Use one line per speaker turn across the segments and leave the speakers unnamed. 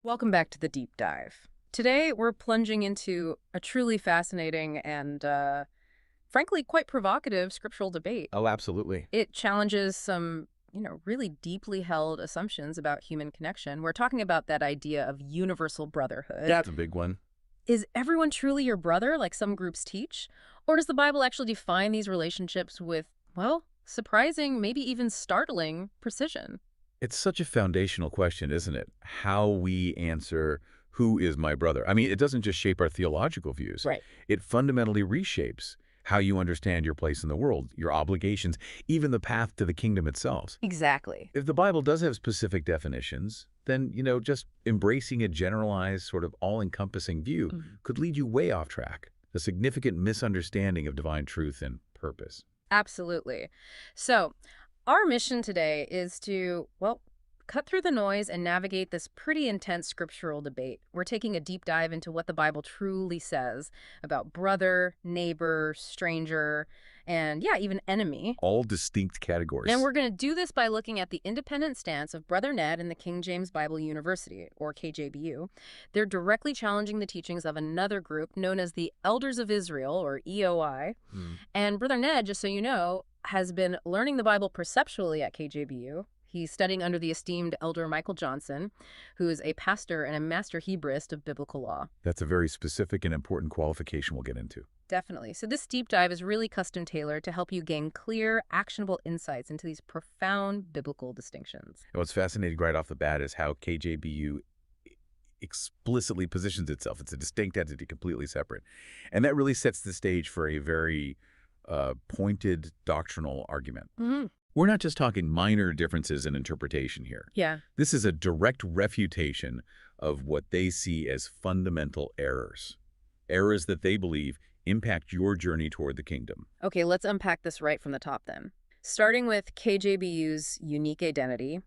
Welcome back to the deep dive. Today, we're plunging into a truly fascinating and, frankly, quite provocative scriptural debate.
Oh, absolutely.
It challenges some, really deeply held assumptions about human connection. We're talking about that idea of universal brotherhood.
That's a big one.
Is everyone truly your brother, like some groups teach? Or does the Bible actually define these relationships with, well, surprising, maybe even startling precision?
It's such a foundational question, isn't it? How we answer who is my brother. I mean, it doesn't just shape our theological views.
Right.
It fundamentally reshapes how you understand your place in the world, your obligations, even the path to the kingdom itself.
Exactly.
If the Bible does have specific definitions, then, just embracing a generalized, sort of all-encompassing view could lead you way off track, a significant misunderstanding of divine truth and purpose.
Absolutely. So, our mission today is to, well, cut through the noise and navigate this pretty intense scriptural debate. We're taking a deep dive into what the Bible truly says about brother, neighbor, stranger, and yeah, even enemy.
All distinct
And
categories.
we're going to do this by looking at the independent stance of Brother Ned and the King James Bible University, or KJBU. They're directly challenging the teachings of another group known as the Elders of Israel, or EOI. And Brother Ned, just so you know, has been learning the Bible perceptually at KJBU. He's studying under the esteemed Elder Michael Johnson, who is a pastor and a master Hebraist of biblical law.
That's a very specific and important qualification we'll get into.
Definitely. So this deep dive is really custom tailored to help you gain clear, actionable insights into these profound biblical distinctions.
And what's fascinating right off the bat is how KJBU explicitly positions itself. It's a distinct entity, completely separate. And that really sets the stage for a very pointed doctrinal argument. We're not just talking minor differences in interpretation here.
Yeah.
This is a direct refutation of what they see as fundamental errors. Errors that they believe impact your journey toward the kingdom.
Okay, let's unpack this right from the top then. Starting with KJBU's unique identity,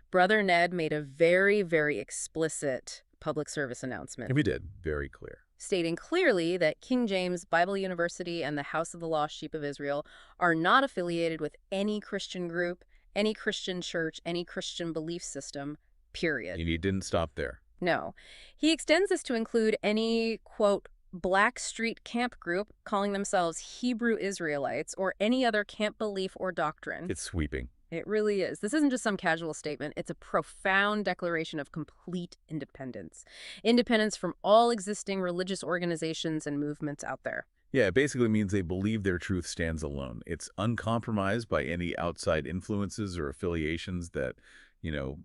Brother Ned made a very, very explicit public service announcement,
And we did. Very clear.
stating clearly that King James Bible University and the House of the Lost Sheep of Israel are not affiliated with any Christian group, any Christian church, any Christian belief system, period.
And he didn't stop there.
No. He extends this to include any, quote, Black Street camp group calling themselves Hebrew Israelites or any other camp belief or doctrine.
It's sweeping.
It really is. This isn't just some casual statement. It's a profound declaration of complete independence. Independence from all existing religious organizations and movements out there.
Yeah, it basically means they believe their truth stands alone. It's uncompromised by any outside influences or affiliations that,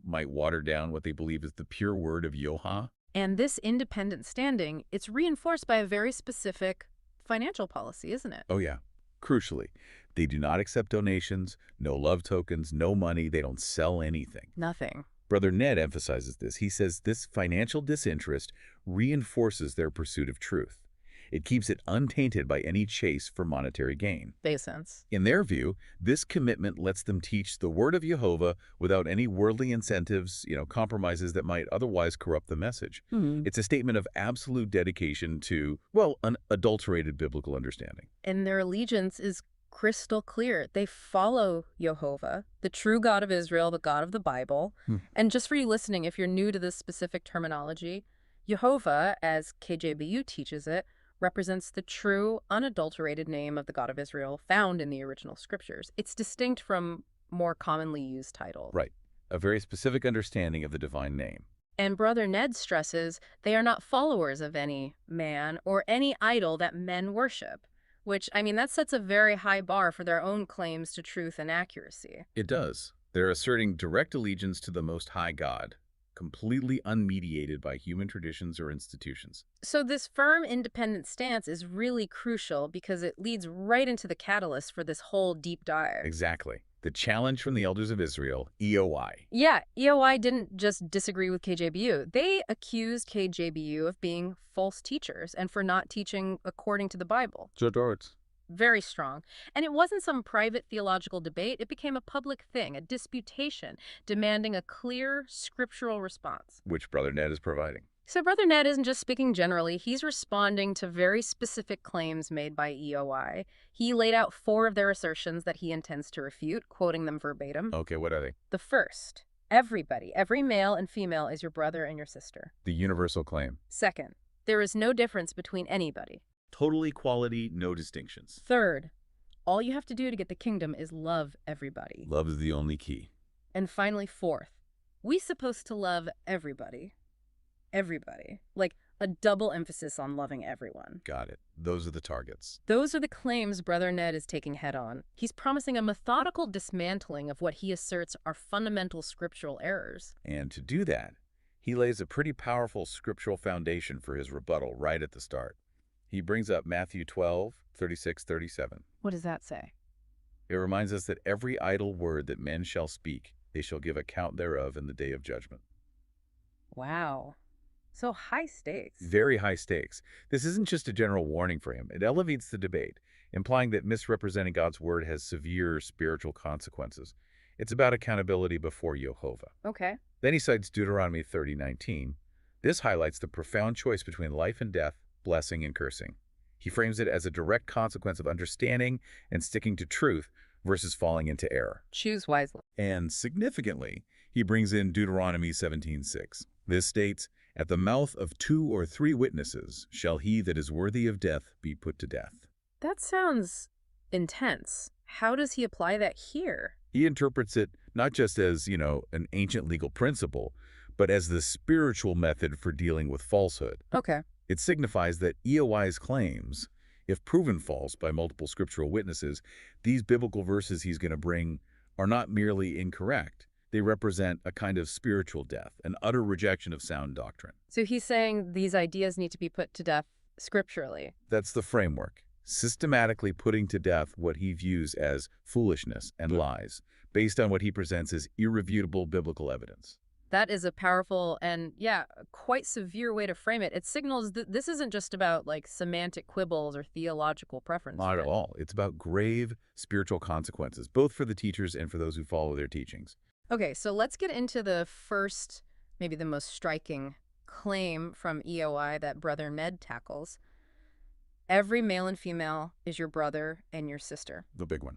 might water down what they believe is the pure word of JEHOVAH.
And this independent standing, it's reinforced by a very specific financial policy, isn't it?
Oh, yeah. Crucially, they do not accept donations, no love tokens, no money. They don't sell anything.
Nothing.
Brother Ned emphasizes this. He says this financial disinterest reinforces their pursuit of truth. It keeps it untainted by any chase for monetary gain.
Makes sense.
In their view, this commitment lets them teach the word of JEHOVAH without any worldly incentives, compromises that might otherwise corrupt the message. It's a statement of absolute dedication to, well, unadulterated biblical understanding.
And their allegiance is crystal clear. They follow JEHOVAH, the true God of Israel, the God of the Bible. And just for you listening, if you're new to this specific terminology, JEHOVAH, as KJBU teaches it, represents the true, unadulterated name of the God of Israel found in the original scriptures. It's distinct from more commonly used titles.
Right. A very specific understanding of the divine name.
And Brother Ned stresses they are not followers of any man or any idol that men worship, which, that sets a very high bar for their own claims to truth and accuracy.
It does. They're asserting direct allegiance to the Most High God, completely unmediated by human traditions or institutions.
So this firm, independent stance is really crucial because it leads right into the catalyst for this whole deep dive.
Exactly. The challenge from the elders of Israel, EOI.
Yeah, EOI didn't just disagree with KJBU. They accused KJBU of being false teachers and for not teaching according to the Bible. Very strong. And it wasn't some private theological debate. It became a public thing, a disputation, demanding a clear scriptural response.
Which Brother Ned is providing.
So Brother Ned isn't just speaking generally. He's responding to very specific claims made by EOI. He laid out 4 of their assertions that he intends to refute, quoting them verbatim.
Okay, what are they?
The first, Everybody, every male and female is your brother and your sister.
The universal claim.
Second, there is no difference between anybody.
Total equality, no distinctions.
Third, all you have to do to get the kingdom is love everybody.
Love is the only key.
And finally, fourth, we supposed to love everybody. Everybody. Like a double emphasis on loving everyone.
Got it. Those are the targets.
Those are the claims Brother Ned is taking head on. He's promising a methodical dismantling of what he asserts are fundamental scriptural errors.
And to do that, he lays a pretty powerful scriptural foundation for his rebuttal right at the start. He brings up Matthew 12:36-37.
What does that say?
It reminds us that every idle word that men shall speak, they shall give account thereof in the day of judgment.
Wow. So high stakes.
Very high stakes. This isn't just a general warning for him. It elevates the debate, implying that misrepresenting God's word has severe spiritual consequences. It's about accountability before JEHOVAH.
Okay.
Then he cites Deuteronomy 30:19. This highlights the profound choice between life and death, blessing and cursing. He frames it as a direct consequence of understanding and sticking to truth versus falling into error.
Choose wisely.
And significantly, he brings in Deuteronomy 17:6. This states, "At the mouth of 2 or 3 witnesses shall he that is worthy of death be put to death."
That sounds intense. How does he apply that here?
He interprets it not just as, an ancient legal principle, but as the spiritual method for dealing with falsehood.
Okay.
It signifies that EOI's claims, if proven false by multiple scriptural witnesses, these biblical verses he's going to bring are not merely incorrect. They represent a kind of spiritual death, an utter rejection of sound doctrine.
So he's saying these ideas need to be put to death scripturally.
That's the framework, systematically putting to death what he views as foolishness and lies, based on what he presents as irrefutable biblical evidence.
That is a powerful and, quite severe way to frame it. It signals that this isn't just about, semantic quibbles or theological preference.
Not at all. It's about grave spiritual consequences, both for the teachers and for those who follow their teachings.
Okay, so let's get into the first, maybe the most striking claim from EOI that Brother Ned tackles. Every male and female is your brother and your sister.
The big one.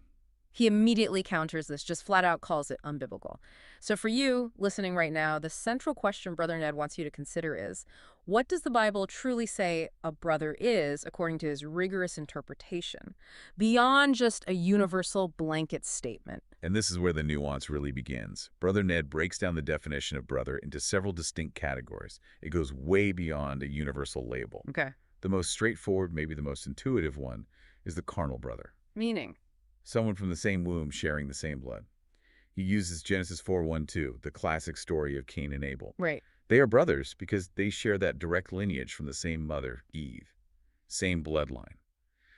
He immediately counters this, just flat out calls it unbiblical. So for you, listening right now, the central question Brother Ned wants you to consider is, what does the Bible truly say a brother is according to his rigorous interpretation, beyond just a universal blanket statement?
And this is where the nuance really begins. Brother Ned breaks down the definition of brother into several distinct categories. It goes way beyond a universal label.
Okay.
The most straightforward, maybe the most intuitive one, is the carnal brother.
Meaning?
Someone from the same womb sharing the same blood. He uses Genesis 4:1-2, the classic story of Cain and Abel.
Right.
They are brothers because they share that direct lineage from the same mother, Eve. Same bloodline.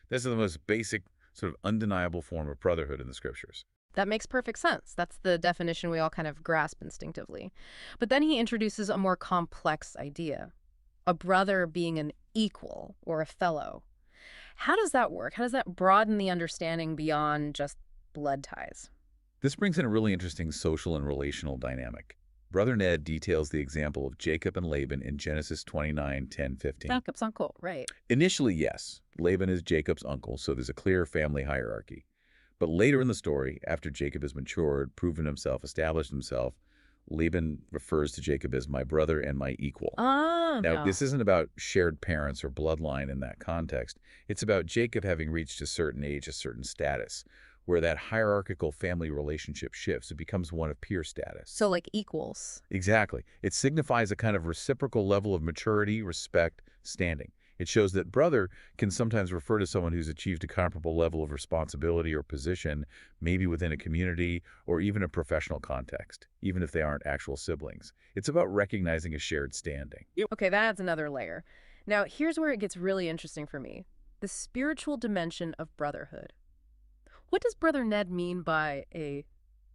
This is the most basic, sort of undeniable form of brotherhood in the scriptures.
That makes perfect sense. That's the definition we all kind of grasp instinctively. But then he introduces a more complex idea, a brother being an equal or a fellow. How does that work? How does that broaden the understanding beyond just blood ties?
This brings in a really interesting social and relational dynamic. Brother Ned details the example of Jacob and Laban in Genesis 29:10-15.
Jacob's uncle, right.
Initially, yes, Laban is Jacob's uncle, so there's a clear family hierarchy. But later in the story, after Jacob has matured, proven himself, established himself, Laban refers to Jacob as my brother and my equal. Now, this isn't about shared parents or bloodline in that context. It's about Jacob having reached a certain age, a certain status, where that hierarchical family relationship shifts. It becomes one of peer status.
So like equals.
Exactly. It signifies a kind of reciprocal level of maturity, respect, standing. It shows that brother can sometimes refer to someone who's achieved a comparable level of responsibility or position, maybe within a community or even a professional context, even if they aren't actual siblings. It's about recognizing a shared standing.
Okay, that adds another layer. Now, here's where it gets really interesting for me. The spiritual dimension of brotherhood. What does Brother Ned mean by a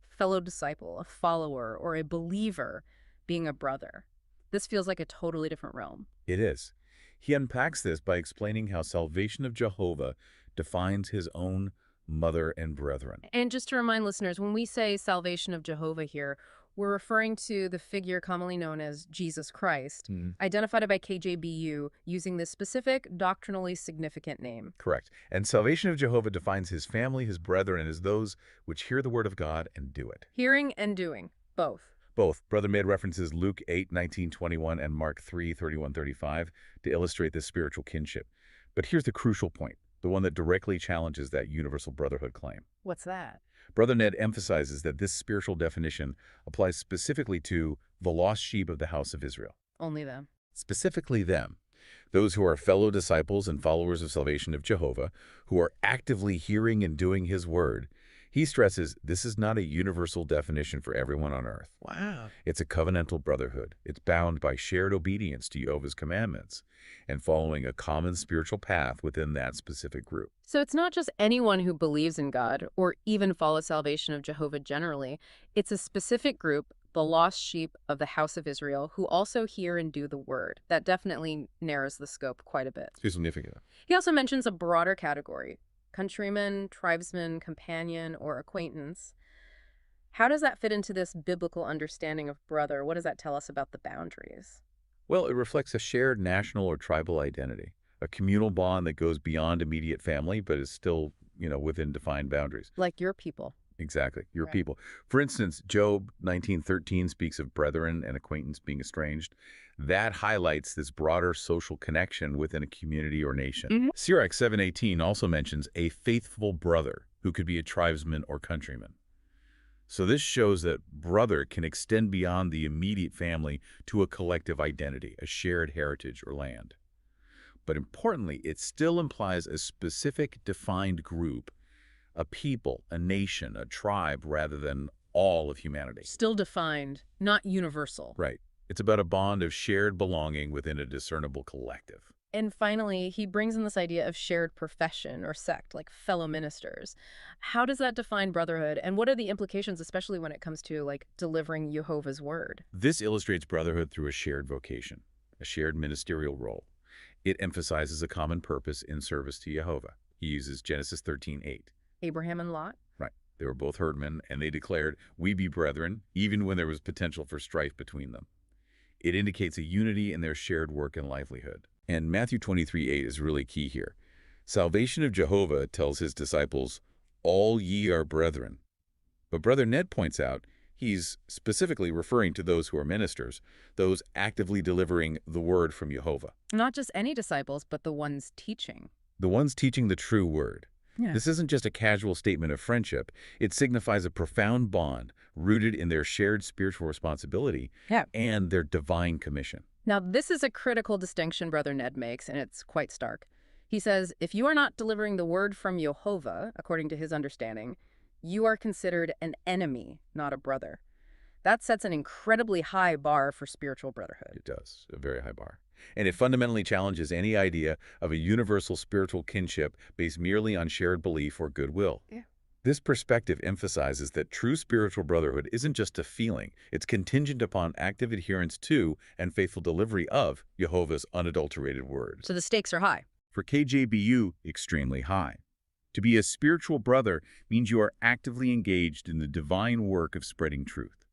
fellow disciple, a follower, or a believer being a brother? This feels like a totally different realm.
It is. He unpacks this by explaining how salvation of JEHOVAH defines his own mother and brethren.
And just to remind listeners, when we say salvation of JEHOVAH here, we're referring to the figure commonly known as Jesus Christ, identified by KJBU using this specific, doctrinally significant name.
Correct. And salvation of JEHOVAH defines his family, his brethren, as those which hear the word of God and do it.
Hearing and doing, both.
Both. Brother Ned references Luke 8:19-21 and Mark 3:31-35 to illustrate this spiritual kinship. But here's the crucial point, the one that directly challenges that universal brotherhood claim.
What's that?
Brother Ned emphasizes that this spiritual definition applies specifically to the lost sheep of the house of Israel.
Only them.
Specifically them, those who are fellow disciples and followers of salvation of Jehovah, who are actively hearing and doing his word. He stresses this is not a universal definition for everyone on earth.
Wow.
It's a covenantal brotherhood. It's bound by shared obedience to Jehovah's commandments and following a common spiritual path within that specific group.
So it's not just anyone who believes in God or even follows salvation of Jehovah generally. It's a specific group, the lost sheep of the house of Israel, who also hear and do the word. That definitely narrows the scope quite a bit.
It's significant.
He also mentions a broader category: countryman, tribesman, companion, or acquaintance. How does that fit into this biblical understanding of brother? What does that tell us about the boundaries?
Well, it reflects a shared national or tribal identity, a communal bond that goes beyond immediate family but is still, within defined boundaries.
Like your people.
Exactly, your
Right.
people. For instance, Job 19:13 speaks of brethren and acquaintance being estranged. That highlights this broader social connection within a community or nation.
Mhm.
Sirach 7:18 also mentions a faithful brother who could be a tribesman or countryman. So this shows that brother can extend beyond the immediate family to a collective identity, a shared heritage or land. But importantly, it still implies a specific defined group, a people, a nation, a tribe, rather than all of humanity.
Still defined, not universal.
Right. It's about a bond of shared belonging within a discernible collective.
And finally, he brings in this idea of shared profession or sect, like fellow ministers. How does that define brotherhood, and what are the implications, especially when it comes to delivering Jehovah's word?
This illustrates brotherhood through a shared vocation, a shared ministerial role. It emphasizes a common purpose in service to Jehovah. He uses Genesis 13:8.
Abraham and Lot?
Right. They were both herdmen, and they declared, "We be brethren," even when there was potential for strife between them. It indicates a unity in their shared work and livelihood. And Matthew 23:8 is really key here. Salvation of Jehovah tells his disciples, "All ye are brethren." But Brother Ned points out he's specifically referring to those who are ministers, those actively delivering the word from Jehovah.
Not just any disciples, but the ones teaching.
The ones teaching the true word.
Yeah.
This isn't just a casual statement of friendship. It signifies a profound bond rooted in their shared spiritual responsibility and their divine commission.
Now, this is a critical distinction Brother Ned makes, and it's quite stark. He says, if you are not delivering the word from Jehovah, according to his understanding, you are considered an enemy, not a brother. That sets an incredibly high bar for spiritual brotherhood.
It does, a very high bar. And it fundamentally challenges any idea of a universal spiritual kinship based merely on shared belief or goodwill.
Yeah.
This perspective emphasizes that true spiritual brotherhood isn't just a feeling. It's contingent upon active adherence to and faithful delivery of Jehovah's unadulterated word.
So the stakes are high.
For KJBU, extremely high. To be a spiritual brother means you are actively engaged in the divine work of spreading truth.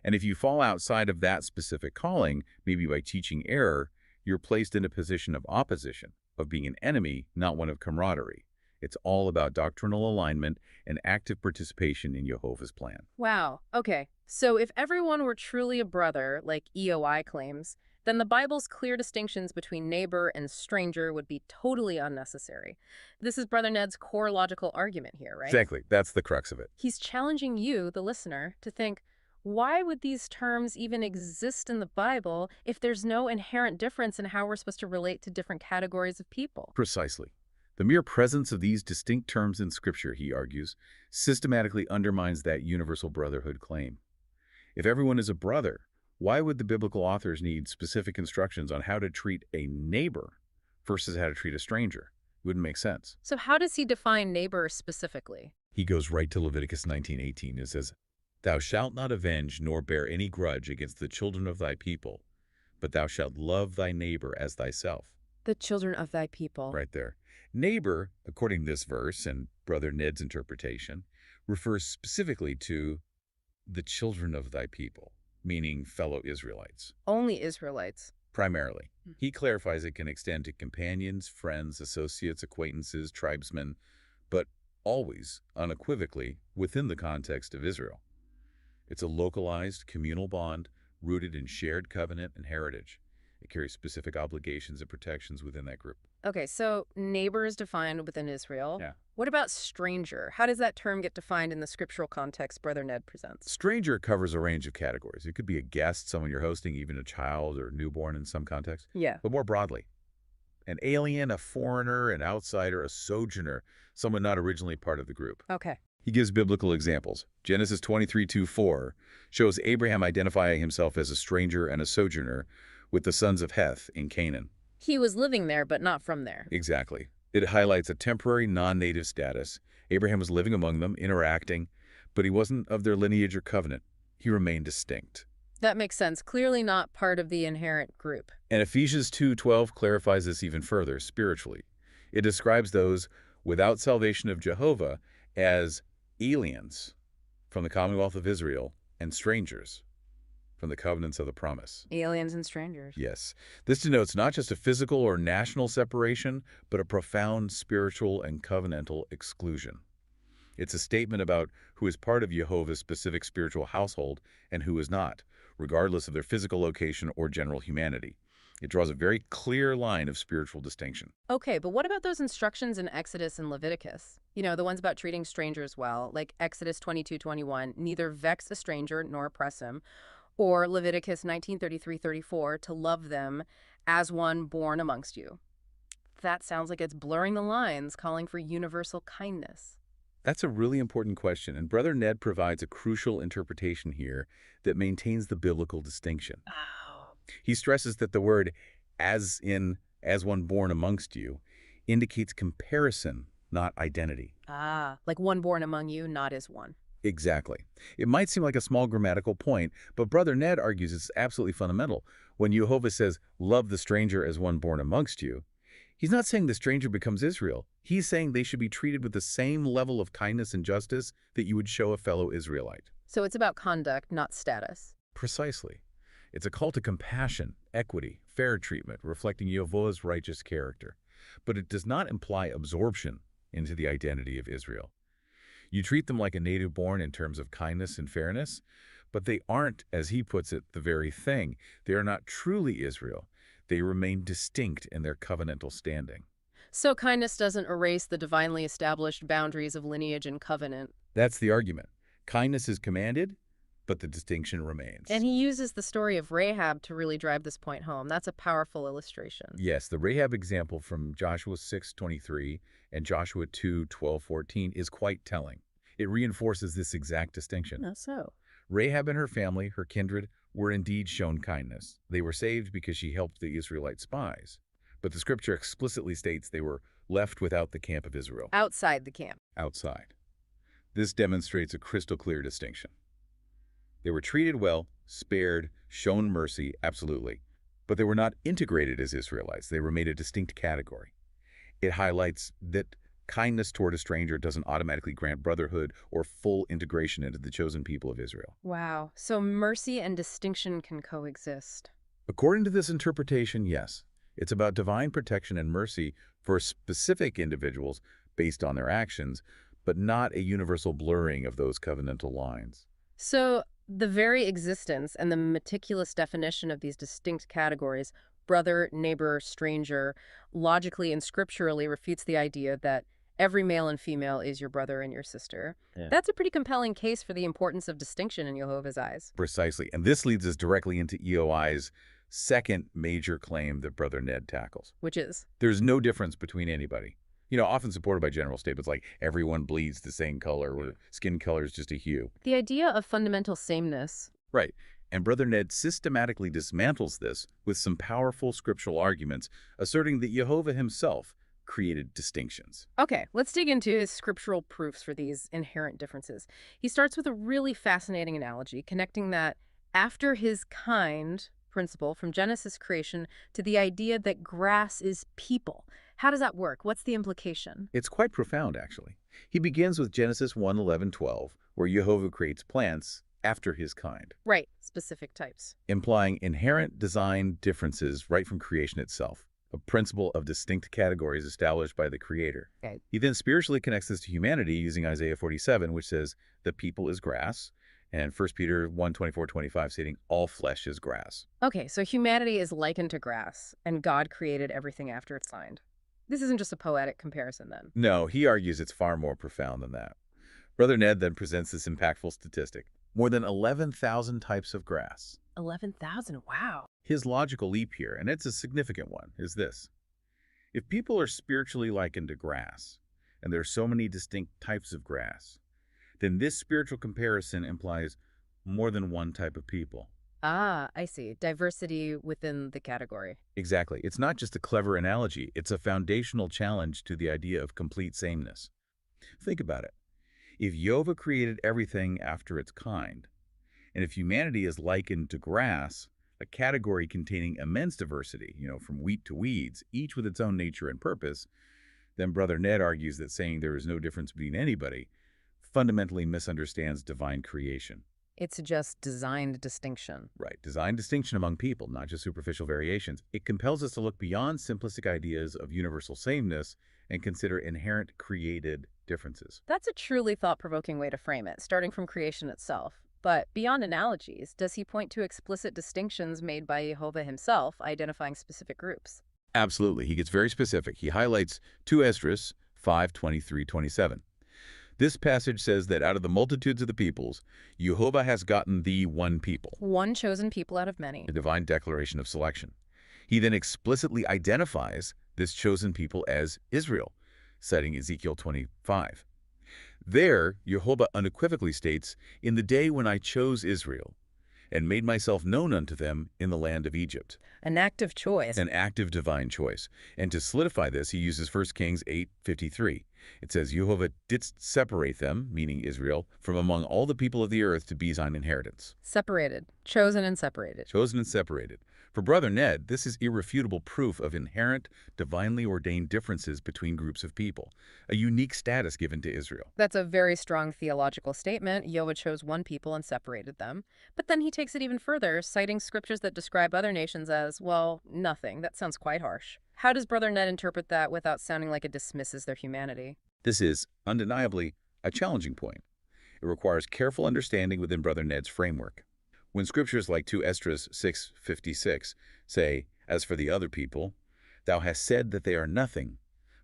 And if you fall outside of that specific calling, maybe by teaching error, you're placed in a position of opposition, of being an enemy, not one of camaraderie. It's all about doctrinal alignment and active participation in Jehovah's plan.
Wow. Okay. So if everyone were truly a brother, like EOI claims, then the Bible's clear distinctions between neighbor and stranger would be totally unnecessary. This is Brother Ned's core logical argument here, right?
Exactly. That's the crux of it.
He's challenging you, the listener, to think, why would these terms even exist in the Bible if there's no inherent difference in how we're supposed to relate to different categories of people?
Precisely. The mere presence of these distinct terms in Scripture, he argues, systematically undermines that universal brotherhood claim. If everyone is a brother, why would the biblical authors need specific instructions on how to treat a neighbor versus how to treat a stranger? It wouldn't make sense.
So how does he define neighbor specifically?
He goes right to Leviticus 19:18 and says, "Thou shalt not avenge nor bear any grudge against the children of thy people, but thou shalt love thy neighbor as thyself."
The children of thy people.
Right there. Neighbor, according to this verse and Brother Ned's interpretation, refers specifically to the children of thy people, meaning fellow Israelites.
Only Israelites.
Primarily. He clarifies it can extend to companions, friends, associates, acquaintances, tribesmen, but always, unequivocally, within the context of Israel. It's a localized, communal bond rooted in shared covenant and heritage. It carries specific obligations and protections within that group.
Okay, so neighbor is defined within Israel.
Yeah.
What about stranger? How does that term get defined in the scriptural context Brother Ned presents?
Stranger covers a range of categories. It could be a guest, someone you're hosting, even a child or newborn in some contexts.
Yeah.
But more broadly, an alien, a foreigner, an outsider, a sojourner, someone not originally part of the group.
Okay.
He gives biblical examples. Genesis 23:2-4 shows Abraham identifying himself as a stranger and a sojourner with the sons of Heth in Canaan.
He was living there, but not from there.
Exactly. It highlights a temporary non-native status. Abraham was living among them, interacting, but he wasn't of their lineage or covenant. He remained distinct.
That makes sense. Clearly not part of the inherent group.
And Ephesians 2:12 clarifies this even further spiritually. It describes those without salvation of Jehovah as aliens from the Commonwealth of Israel and strangers from the covenants of the promise.
Aliens and strangers.
Yes, this denotes not just a physical or national separation, but a profound spiritual and covenantal exclusion. It's a statement about who is part of Jehovah's specific spiritual household and who is not, regardless of their physical location or general humanity. It draws a very clear line of spiritual distinction.
Okay, but what about those instructions in Exodus and Leviticus? You know, the ones about treating strangers well, like Exodus 22:21, neither vex a stranger nor oppress him, or Leviticus 19:33-34, to love them as one born amongst you. That sounds like it's blurring the lines, calling for universal kindness.
That's a really important question, and Brother Ned provides a crucial interpretation here that maintains the biblical distinction.
Oh.
He stresses that the word as one born amongst you indicates comparison, not identity.
Like one born among you, not as one.
Exactly. It might seem like a small grammatical point, but Brother Ned argues it's absolutely fundamental. When Jehovah says, love the stranger as one born amongst you, he's not saying the stranger becomes Israel. He's saying they should be treated with the same level of kindness and justice that you would show a fellow Israelite.
So it's about conduct, not status.
Precisely. It's a call to compassion, equity, fair treatment, reflecting Jehovah's righteous character. But it does not imply absorption into the identity of Israel. You treat them like a native-born in terms of kindness and fairness, but they aren't, as he puts it, the very thing. They are not truly Israel. They remain distinct in their covenantal standing.
So kindness doesn't erase the divinely established boundaries of lineage and covenant.
That's the argument. Kindness is commanded, but the distinction remains.
And he uses the story of Rahab to really drive this point home. That's a powerful illustration.
Yes, the Rahab example from Joshua 6:23 and Joshua 2:12-14 is quite telling. It reinforces this exact distinction.
How so?
Rahab and her family, her kindred, were indeed shown kindness. They were saved because she helped the Israelite spies. But the scripture explicitly states they were left without the camp of Israel.
Outside the camp.
Outside. This demonstrates a crystal clear distinction. They were treated well, spared, shown mercy, absolutely. But they were not integrated as Israelites. They were made a distinct category. It highlights that kindness toward a stranger doesn't automatically grant brotherhood or full integration into the chosen people of Israel.
Wow. So mercy and distinction can coexist.
According to this interpretation, yes. It's about divine protection and mercy for specific individuals based on their actions, but not a universal blurring of those covenantal lines.
So the very existence and the meticulous definition of these distinct categories, brother, neighbor, stranger, logically and scripturally refutes the idea that every male and female is your brother and your sister.
Yeah.
That's a pretty compelling case for the importance of distinction in Jehovah's eyes.
Precisely. And this leads us directly into EOI's second major claim that Brother Ned tackles.
Which is?
There's no difference between anybody. You know, often supported by general statements like everyone bleeds the same color or skin color is just a hue.
The idea of fundamental sameness.
Right. And Brother Ned systematically dismantles this with some powerful scriptural arguments, asserting that Jehovah himself created distinctions.
Okay, let's dig into his scriptural proofs for these inherent differences. He starts with a really fascinating analogy, connecting that after his kind principle from Genesis creation to the idea that grass is people. How does that work? What's the implication?
It's quite profound, actually. He begins with Genesis 1:11-12, where Jehovah creates plants after his kind.
Right, specific types.
Implying inherent design differences right from creation itself, a principle of distinct categories established by the Creator.
Okay.
He then spiritually connects this to humanity using Isaiah 47, which says, the people is grass, And 1 Peter 1:24-25 stating, all flesh is grass.
Okay, so humanity is likened to grass, and God created everything after it's signed. This isn't just a poetic comparison, then.
No, he argues it's far more profound than that. Brother Ned then presents this impactful statistic. More than 11,000 types of grass.
11,000, wow.
His logical leap here, and it's a significant one, is this. If people are spiritually likened to grass, and there are so many distinct types of grass, then this spiritual comparison implies more than one type of people.
Ah, I see. Diversity within the category.
Exactly. It's not just a clever analogy. It's a foundational challenge to the idea of complete sameness. Think about it. If JEHOVAH created everything after its kind, and if humanity is likened to grass, a category containing immense diversity, from wheat to weeds, each with its own nature and purpose, then Brother Ned argues that saying there is no difference between anybody fundamentally misunderstands divine creation.
It's just designed distinction.
Right. Design distinction among people, not just superficial variations. It compels us to look beyond simplistic ideas of universal sameness and consider inherent created differences.
That's a truly thought-provoking way to frame it, starting from creation itself. But beyond analogies, does he point to explicit distinctions made by JEHOVAH himself, identifying specific groups?
Absolutely. He gets very specific. He highlights 2 Esdras 5:23-27. This passage says that out of the multitudes of the peoples, JEHOVAH has gotten thee one people.
One chosen people out of many.
A divine declaration of selection. He then explicitly identifies this chosen people as Israel, citing Ezekiel 25. There, JEHOVAH unequivocally states, in the day when I chose Israel, and made myself known unto them in the land of Egypt.
An active choice.
An active divine choice. And to solidify this, he uses 1 Kings 8:53. It says, JEHOVAH didst separate them, meaning Israel, from among all the people of the earth to be thine inheritance.
Separated. Chosen and separated.
Chosen and separated. For Brother Ned, this is irrefutable proof of inherent, divinely ordained differences between groups of people, a unique status given to Israel.
That's a very strong theological statement. JEHOVAH chose one people and separated them. But then he takes it even further, citing scriptures that describe other nations as, well, nothing. That sounds quite harsh. How does Brother Ned interpret that without sounding like it dismisses their humanity?
This is, undeniably, a challenging point. It requires careful understanding within Brother Ned's framework. When scriptures like 2 Esdras 6:56 say, as for the other people, thou hast said that they are nothing,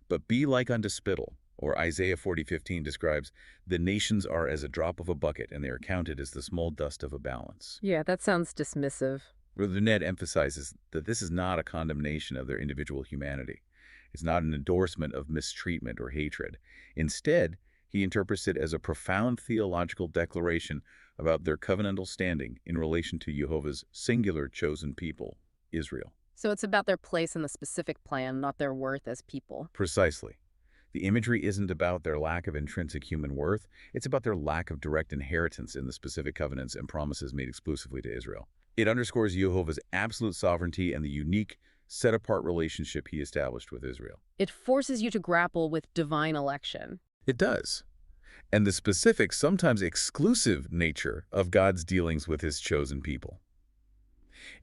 but be like unto spittle, or Isaiah 40:15 describes, the nations are as a drop of a bucket, and they are counted as the small dust of a balance.
Yeah, that sounds dismissive.
Brother Ned emphasizes that this is not a condemnation of their individual humanity. It's not an endorsement of mistreatment or hatred. Instead, he interprets it as a profound theological declaration about their covenantal standing in relation to JEHOVAH's singular chosen people, Israel.
So it's about their place in the specific plan, not their worth as people.
Precisely. The imagery isn't about their lack of intrinsic human worth. It's about their lack of direct inheritance in the specific covenants and promises made exclusively to Israel. It underscores JEHOVAH's absolute sovereignty and the unique, set-apart relationship he established with Israel.
It forces you to grapple with divine election.
It does. And the specific, sometimes exclusive nature of God's dealings with his chosen people.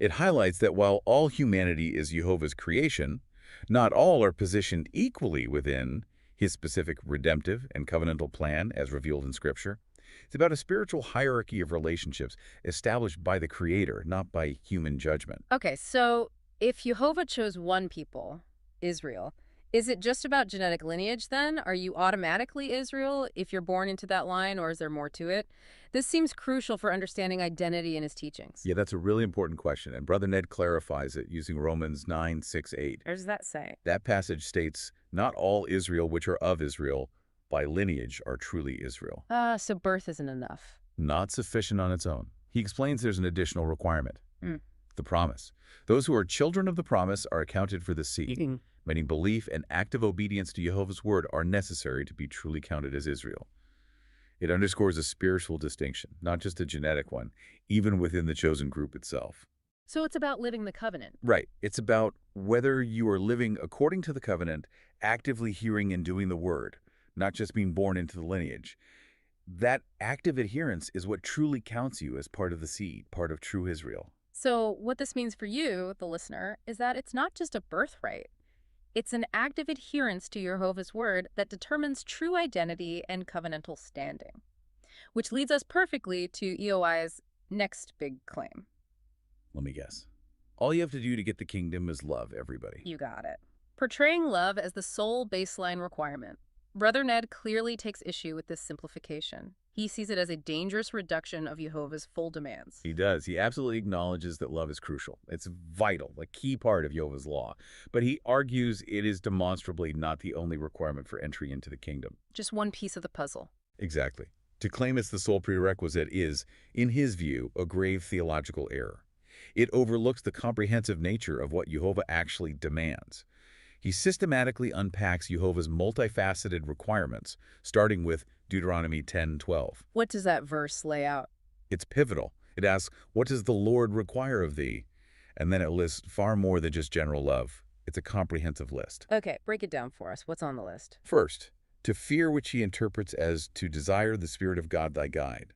It highlights that while all humanity is JEHOVAH's creation, not all are positioned equally within his specific redemptive and covenantal plan as revealed in Scripture. It's about a spiritual hierarchy of relationships established by the Creator, not by human judgment.
Okay, so if JEHOVAH chose one people, Israel, is it just about genetic lineage then? Are you automatically Israel if you're born into that line, or is there more to it? This seems crucial for understanding identity in his teachings.
Yeah, that's a really important question, and Brother Ned clarifies it using Romans 9:6-8.
What does that say?
That passage states, not all Israel which are of Israel by lineage are truly Israel.
So birth isn't enough.
Not sufficient on its own. He explains there's an additional requirement.
Mm.
The promise. Those who are children of the promise are accounted for the seed, meaning belief and active obedience to JEHOVAH's word are necessary to be truly counted as Israel. It underscores a spiritual distinction, not just a genetic one, even within the chosen group itself.
So it's about living the covenant.
Right. It's about whether you are living according to the covenant, actively hearing and doing the word, not just being born into the lineage. That active adherence is what truly counts you as part of the seed, part of true Israel.
So what this means for you, the listener, is that it's not just a birthright. It's an active adherence to JEHOVAH's word that determines true identity and covenantal standing. Which leads us perfectly to EOI's next big claim.
Let me guess. All you have to do to get the kingdom is love everybody.
You got it. Portraying love as the sole baseline requirement. Brother Ned clearly takes issue with this simplification. He sees it as a dangerous reduction of Jehovah's full demands.
He does. He absolutely acknowledges that love is crucial. It's vital, a key part of Jehovah's law. But he argues it is demonstrably not the only requirement for entry into the kingdom.
Just one piece of the puzzle.
Exactly. To claim it's the sole prerequisite is, in his view, a grave theological error. It overlooks the comprehensive nature of what Jehovah actually demands. He systematically unpacks Jehovah's multifaceted requirements, starting with Deuteronomy 10:12.
What does that verse lay out?
It's pivotal. It asks, what does the Lord require of thee? And then it lists far more than just general love. It's a comprehensive list.
Okay, break it down for us. What's on the list?
First, to fear, which he interprets as to desire the Spirit of God thy guide.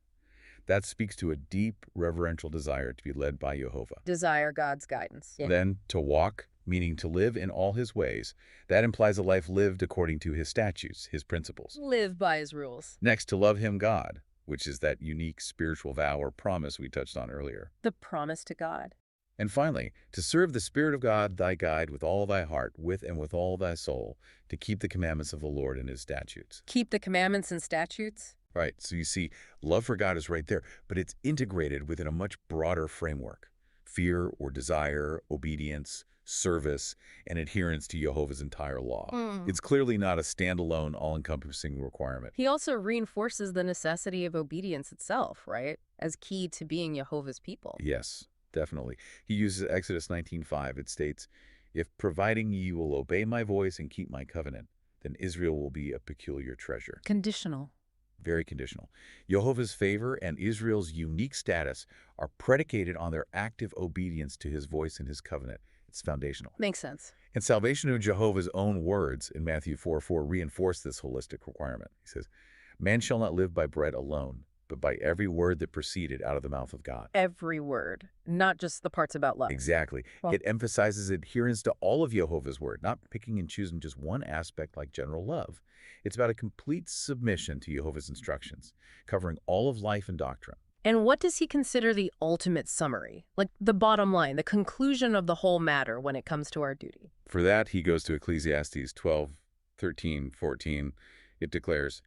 That speaks to a deep, reverential desire to be led by Jehovah.
Desire God's guidance. Yeah.
Then, to walk, meaning to live in all his ways. That implies a life lived according to his statutes, his principles.
Live by his rules.
Next, to love him, God, which is that unique spiritual vow or promise we touched on earlier.
The promise to God.
And finally, to serve the Spirit of God, thy guide, with all thy heart, with and with all thy soul, to keep the commandments of the Lord and his statutes.
Keep the commandments and statutes?
Right, so you see, love for God is right there, but it's integrated within a much broader framework. Fear or desire, obedience, service, and adherence to Jehovah's entire law. It's clearly not a standalone, all-encompassing requirement.
He also reinforces the necessity of obedience itself, right? As key to being Jehovah's people.
Yes, definitely. He uses Exodus 19:5. It states, if providing ye will obey my voice and keep my covenant, then Israel will be a peculiar treasure.
Conditional.
Very conditional. Jehovah's favor and Israel's unique status are predicated on their active obedience to his voice and his covenant. It's foundational.
Makes sense.
And salvation of Jehovah's own words in Matthew 4:4 reinforce this holistic requirement. He says, man shall not live by bread alone, but by every word that proceeded out of the mouth of God.
Every word, not just the parts about love.
Exactly.
Well,
it emphasizes adherence to all of Jehovah's word, not picking and choosing just one aspect like general love. It's about a complete submission to Jehovah's instructions, covering all of life and doctrine.
And what does he consider the ultimate summary? Like the bottom line, the conclusion of the whole matter when it comes to our duty?
For that, he goes to Ecclesiastes 12:13-14. It declares,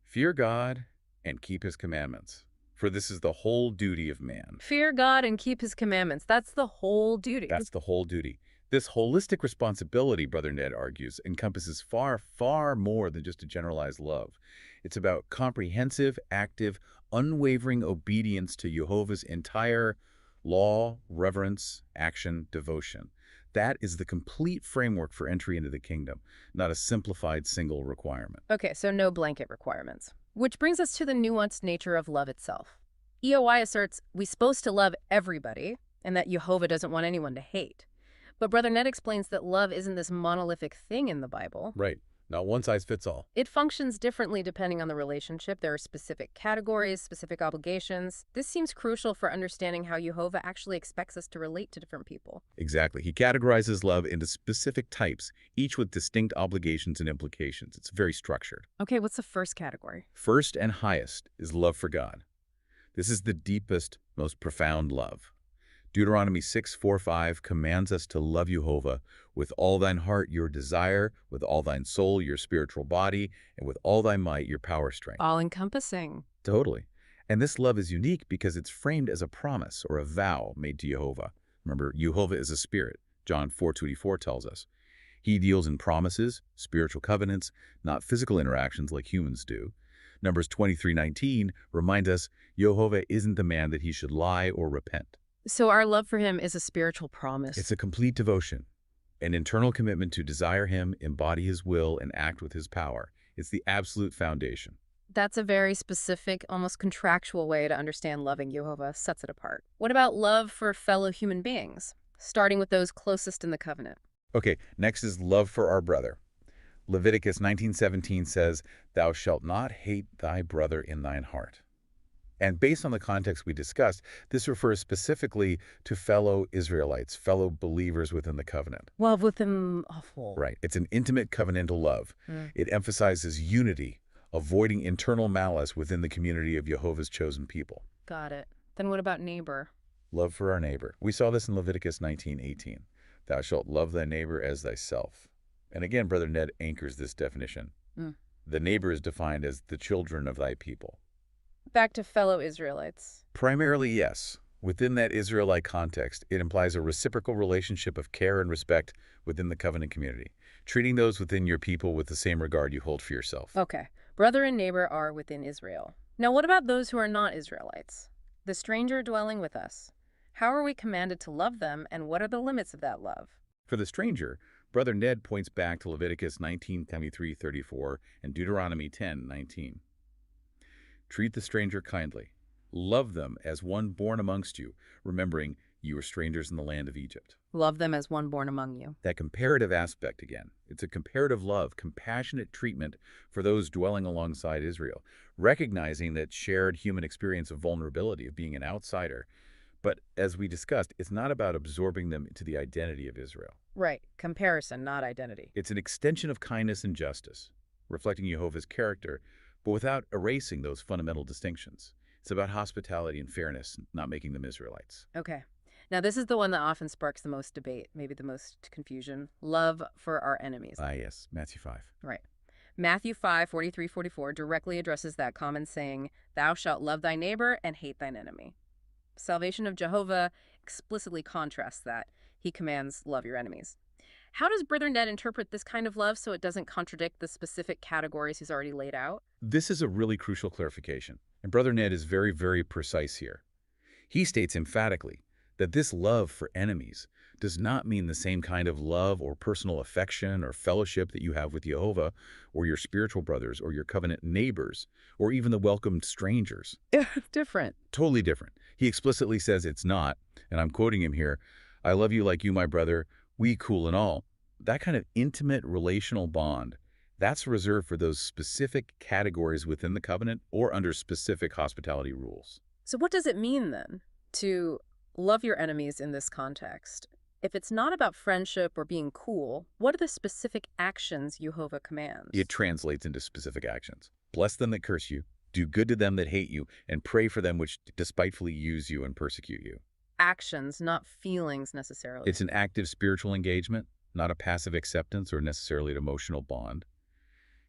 fear God and keep his commandments, for this is the whole duty of man.
Fear God and keep his commandments. That's the whole duty.
That's the whole duty. This holistic responsibility, Brother Ned argues, encompasses far, far more than just a generalized love. It's about comprehensive, active, unwavering obedience to Jehovah's entire law, reverence, action, devotion. That is the complete framework for entry into the kingdom, not a simplified single requirement.
Okay, so no blanket requirements. Which brings us to the nuanced nature of love itself. EOI asserts we're supposed to love everybody and that Jehovah doesn't want anyone to hate. But Brother Ned explains that love isn't this monolithic thing in the Bible.
Right. Not one size fits all.
It functions differently depending on the relationship. There are specific categories, specific obligations. This seems crucial for understanding how Jehovah actually expects us to relate to different people.
Exactly. He categorizes love into specific types, each with distinct obligations and implications. It's very structured.
Okay, what's the first category?
First and highest is love for God. This is the deepest, most profound love. Deuteronomy 6:4-5 commands us to love Jehovah with all thine heart, your desire, with all thine soul, your spiritual body, and with all thy might, your power strength.
All-encompassing.
Totally. And this love is unique because it's framed as a promise or a vow made to Jehovah. Remember, Jehovah is a spirit. John 4:24 tells us. He deals in promises, spiritual covenants, not physical interactions like humans do. Numbers 23:19 remind us Jehovah isn't the man that he should lie or repent.
So our love for him is a spiritual promise.
It's a complete devotion, an internal commitment to desire him, embody his will, and act with his power. It's the absolute foundation.
That's a very specific, almost contractual way to understand loving Jehovah sets it apart. What about love for fellow human beings, starting with those closest in the covenant?
Okay, next is love for our brother. Leviticus 19:17 says, thou shalt not hate thy brother in thine heart. And based on the context we discussed, this refers specifically to fellow Israelites, fellow believers within the covenant.
Love with them awful.
Right. It's an intimate covenantal love. It emphasizes unity, avoiding internal malice within the community of Jehovah's chosen people.
Got it. Then what about neighbor?
Love for our neighbor. We saw this in Leviticus 19:18. Thou shalt love thy neighbor as thyself. And again, Brother Ned anchors this definition.
Mm.
The neighbor is defined as the children of thy people.
Back to fellow Israelites.
Primarily, yes. Within that Israelite context, it implies a reciprocal relationship of care and respect within the covenant community, treating those within your people with the same regard you hold for yourself.
Okay. Brother and neighbor are within Israel. Now, what about those who are not Israelites? The stranger dwelling with us. How are we commanded to love them, and what are the limits of that love?
For the stranger, Brother Ned points back to Leviticus 19:33-34 and Deuteronomy 10:19. Treat the stranger kindly. Love them as one born amongst you, remembering you were strangers in the land of Egypt.
Love them as one born among you.
That comparative aspect again. It's a comparative love, compassionate treatment for those dwelling alongside Israel, recognizing that shared human experience of vulnerability, of being an outsider. But as we discussed, it's not about absorbing them into the identity of Israel.
Right. Comparison, not identity.
It's an extension of kindness and justice, reflecting Jehovah's character, but without erasing those fundamental distinctions. It's about hospitality and fairness, not making them Israelites.
Okay. Now, this is the one that often sparks the most debate, maybe the most confusion. Love for our enemies.
Yes, Matthew 5.
Right. Matthew 5:43-44 directly addresses that common saying, thou shalt love thy neighbor and hate thine enemy. Salvation of Jehovah explicitly contrasts that. He commands, love your enemies. How does Brother Ned interpret this kind of love so it doesn't contradict the specific categories he's already laid out?
This is a really crucial clarification, and Brother Ned is very, very precise here. He states emphatically that this love for enemies does not mean the same kind of love or personal affection or fellowship that you have with Jehovah or your spiritual brothers or your covenant neighbors or even the welcomed strangers.
It's different.
Totally different. He explicitly says it's not, and I'm quoting him here, I love you like you, my brother, we cool and all. That kind of intimate relational bond, that's reserved for those specific categories within the covenant or under specific hospitality rules.
So what does it mean then to love your enemies in this context? If it's not about friendship or being cool, what are the specific actions Jehovah commands?
It translates into specific actions. Bless them that curse you, do good to them that hate you, and pray for them which despitefully use you and persecute you.
Actions, not feelings necessarily.
It's an active spiritual engagement, not a passive acceptance or necessarily an emotional bond.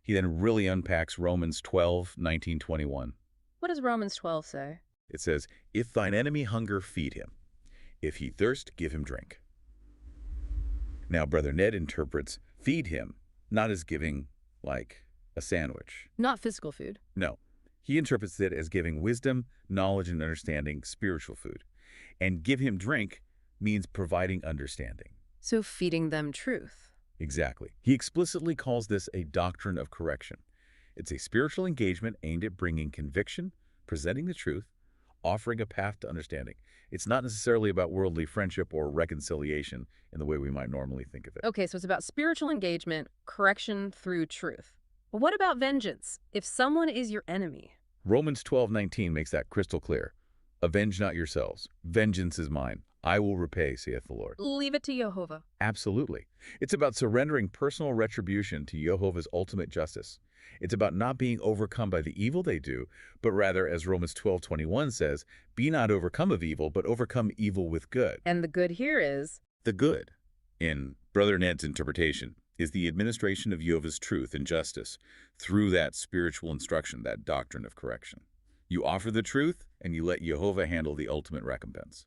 He then really unpacks Romans 12:19-21.
What does Romans 12 say?
It says, if thine enemy hunger, feed him. If he thirst, give him drink. Now, Brother Ned interprets feed him not as giving, like, a sandwich.
Not physical food.
No. He interprets it as giving wisdom, knowledge, and understanding, spiritual food. And give him drink means providing understanding.
So feeding them truth.
Exactly. He explicitly calls this a doctrine of correction. It's a spiritual engagement aimed at bringing conviction, presenting the truth, offering a path to understanding. It's not necessarily about worldly friendship or reconciliation in the way we might normally think of it.
Okay, so it's about spiritual engagement, correction through truth. But what about vengeance? If someone is your enemy?
Romans 12:19 makes that crystal clear. Avenge not yourselves. Vengeance is mine. I will repay, saith the Lord.
Leave it to Jehovah.
Absolutely. It's about surrendering personal retribution to Jehovah's ultimate justice. It's about not being overcome by the evil they do, but rather, as Romans 12:21 says, be not overcome of evil, but overcome evil with good.
And the good here is?
The good, in Brother Ned's interpretation, is the administration of Jehovah's truth and justice through that spiritual instruction, that doctrine of correction. You offer the truth, and you let Jehovah handle the ultimate recompense.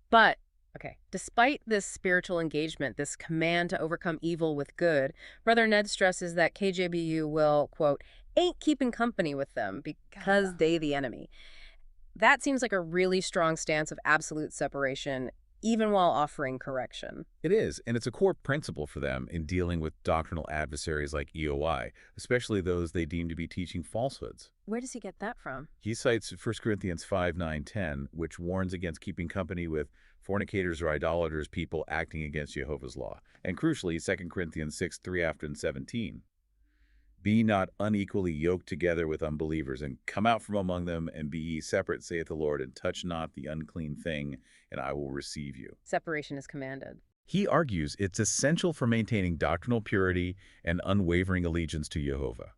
But, okay, despite this spiritual engagement, this command to overcome evil with good, Brother Ned stresses that KJBU will, quote, ain't keeping company with them because they the enemy. That seems like a really strong stance of absolute separation, even while offering correction.
It is, and it's a core principle for them in dealing with doctrinal adversaries like EOI, especially those they deem to be teaching falsehoods.
Where does he get that from?
He cites 1 Corinthians 5:9-10, which warns against keeping company with fornicators or idolaters, people acting against Jehovah's law. And crucially, 2 Corinthians 6:3-17. Be not unequally yoked together with unbelievers, and come out from among them, and be ye separate, saith the Lord, and touch not the unclean thing, and I will receive you.
Separation is commanded.
He argues it's essential for maintaining doctrinal purity and unwavering allegiance to Jehovah.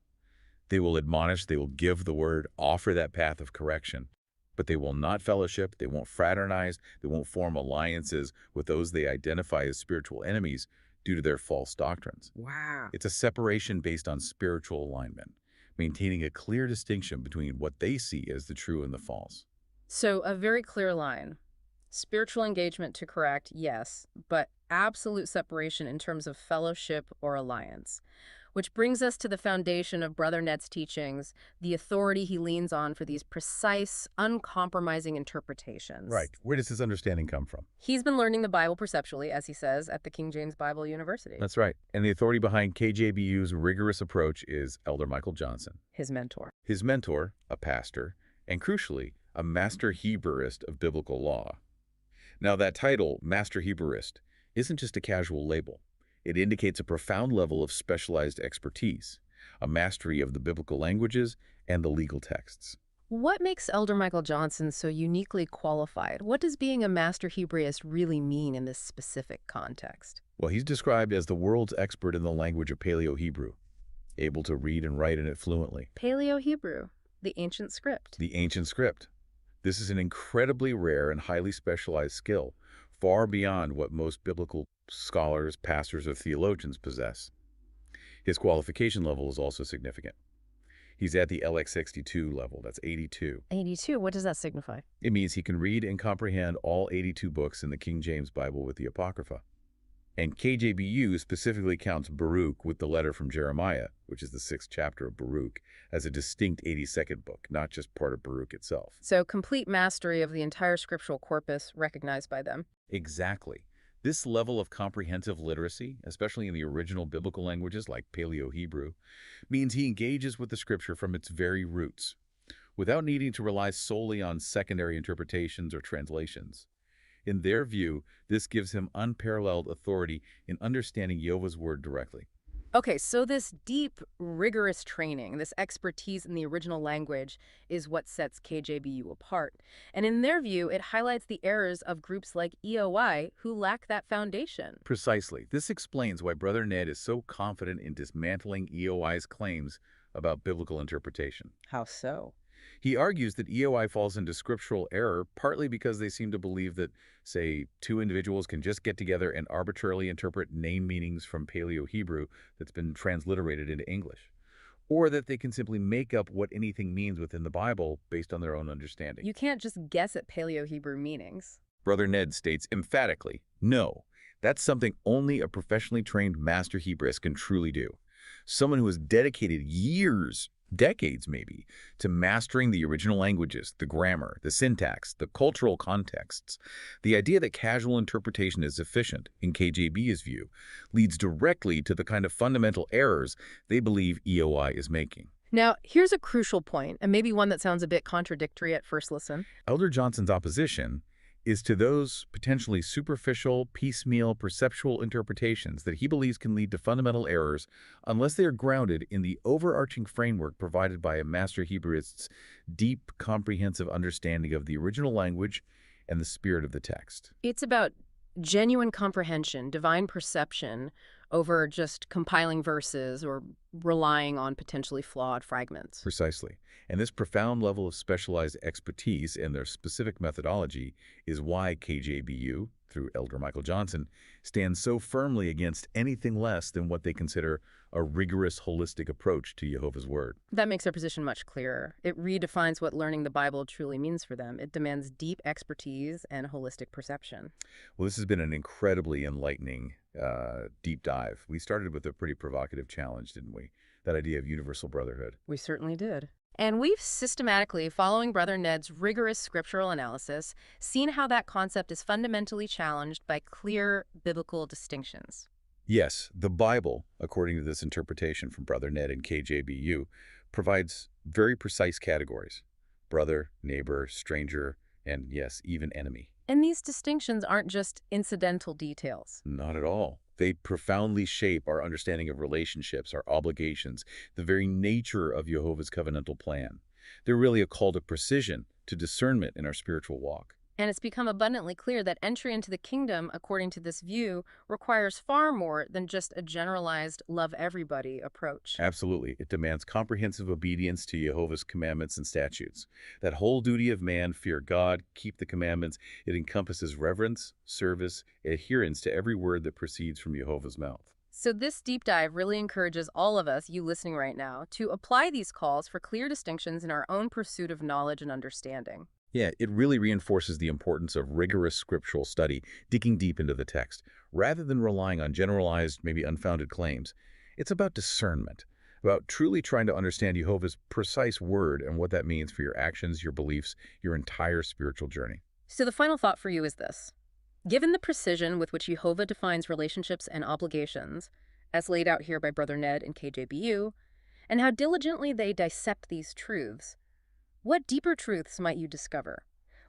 They will admonish, they will give the word, offer that path of correction. But they will not fellowship, they won't fraternize, they won't form alliances with those they identify as spiritual enemies due to their false doctrines.
Wow.
It's a separation based on spiritual alignment, maintaining a clear distinction between what they see as the true and the false.
So a very clear line. Spiritual engagement to correct, yes, but absolute separation in terms of fellowship or alliance. Which brings us to the foundation of Brother Ned's teachings, the authority he leans on for these precise, uncompromising interpretations.
Right. Where does this understanding come from?
He's been learning the Bible perceptually, as he says, at the King James Bible University.
That's right. And the authority behind KJBU's rigorous approach is Elder Michael Johnson.
His mentor.
His mentor, a pastor, and crucially, a master Hebraist of biblical law. Now that title, Master Hebraist, isn't just a casual label. It indicates a profound level of specialized expertise, a mastery of the biblical languages and the legal texts.
What makes Elder Michael Johnson so uniquely qualified? What does being a master Hebraist really mean in this specific context?
Well, he's described as the world's expert in the language of Paleo-Hebrew, able to read and write in it fluently.
Paleo-Hebrew, the ancient script.
The ancient script. This is an incredibly rare and highly specialized skill, far beyond what most biblical scholars, pastors, or theologians possess. His qualification level is also significant. He's at the LX62 level, that's 82.
82, what does that signify?
It means he can read and comprehend all 82 books in the King James Bible with the Apocrypha. And KJBU specifically counts Baruch with the letter from Jeremiah, which is the 6th chapter of Baruch, as a distinct 82nd book, not just part of Baruch itself.
So complete mastery of the entire scriptural corpus recognized by them.
Exactly. This level of comprehensive literacy, especially in the original biblical languages like Paleo-Hebrew, means he engages with the scripture from its very roots, without needing to rely solely on secondary interpretations or translations. In their view, this gives him unparalleled authority in understanding Jehovah's word directly.
Okay, so this deep, rigorous training, this expertise in the original language is what sets KJBU apart. And in their view, it highlights the errors of groups like EOI who lack that foundation.
Precisely. This explains why Brother Ned is so confident in dismantling EOI's claims about biblical interpretation.
How so?
He argues that EOI falls into scriptural error partly because they seem to believe that, say, two individuals can just get together and arbitrarily interpret name meanings from Paleo-Hebrew that's been transliterated into English, or that they can simply make up what anything means within the Bible based on their own understanding.
You can't just guess at Paleo-Hebrew meanings.
Brother Ned states emphatically, no, that's something only a professionally trained master Hebraist can truly do. Someone who has dedicated years, decades maybe, to mastering the original languages, the grammar, the syntax, the cultural contexts. The idea that casual interpretation is sufficient, in KJB's view, leads directly to the kind of fundamental errors they believe EOI is making.
Now, here's a crucial point, and maybe one that sounds a bit contradictory at first listen.
Elder Johnson's opposition is to those potentially superficial, piecemeal, perceptual interpretations that he believes can lead to fundamental errors unless they are grounded in the overarching framework provided by a master Hebraist's deep, comprehensive understanding of the original language and the spirit of the text.
It's about genuine comprehension, divine perception, over just compiling verses or relying on potentially flawed fragments.
Precisely. And this profound level of specialized expertise and their specific methodology is why KJBU, through Elder Michael Johnson, stands so firmly against anything less than what they consider a rigorous, holistic approach to Jehovah's Word.
That makes our position much clearer. It redefines what learning the Bible truly means for them. It demands deep expertise and holistic perception.
Well, this has been an incredibly enlightening deep dive. We started with a pretty provocative challenge, didn't we? That idea of universal brotherhood.
We certainly did. And we've systematically, following Brother Ned's rigorous scriptural analysis, seen how that concept is fundamentally challenged by clear biblical distinctions.
Yes, the Bible, according to this interpretation from Brother Ned and KJBU, provides very precise categories: brother, neighbor, stranger, and yes, even enemy.
And these distinctions aren't just incidental details.
Not at all. They profoundly shape our understanding of relationships, our obligations, the very nature of Jehovah's covenantal plan. They're really a call to precision, to discernment in our spiritual walk.
And it's become abundantly clear that entry into the kingdom, according to this view, requires far more than just a generalized love everybody approach.
Absolutely. It demands comprehensive obedience to Jehovah's commandments and statutes. That whole duty of man, fear God, keep the commandments, it encompasses reverence, service, adherence to every word that proceeds from Jehovah's mouth.
So this deep dive really encourages all of us, you listening right now, to apply these calls for clear distinctions in our own pursuit of knowledge and understanding.
Yeah, it really reinforces the importance of rigorous scriptural study, digging deep into the text, rather than relying on generalized, maybe unfounded claims. It's about discernment, about truly trying to understand Jehovah's precise word and what that means for your actions, your beliefs, your entire spiritual journey.
So the final thought for you is this. Given the precision with which Jehovah defines relationships and obligations, as laid out here by Brother Ned and KJBU, and how diligently they dissect these truths, what deeper truths might you discover?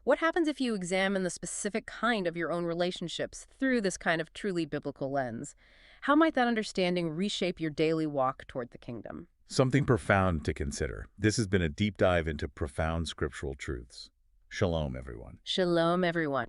What happens if you examine the specific kind of your own relationships through this kind of truly biblical lens? How might that understanding reshape your daily walk toward the kingdom?
Something profound to consider. This has been a deep dive into profound scriptural truths. Shalom, everyone.
Shalom, everyone.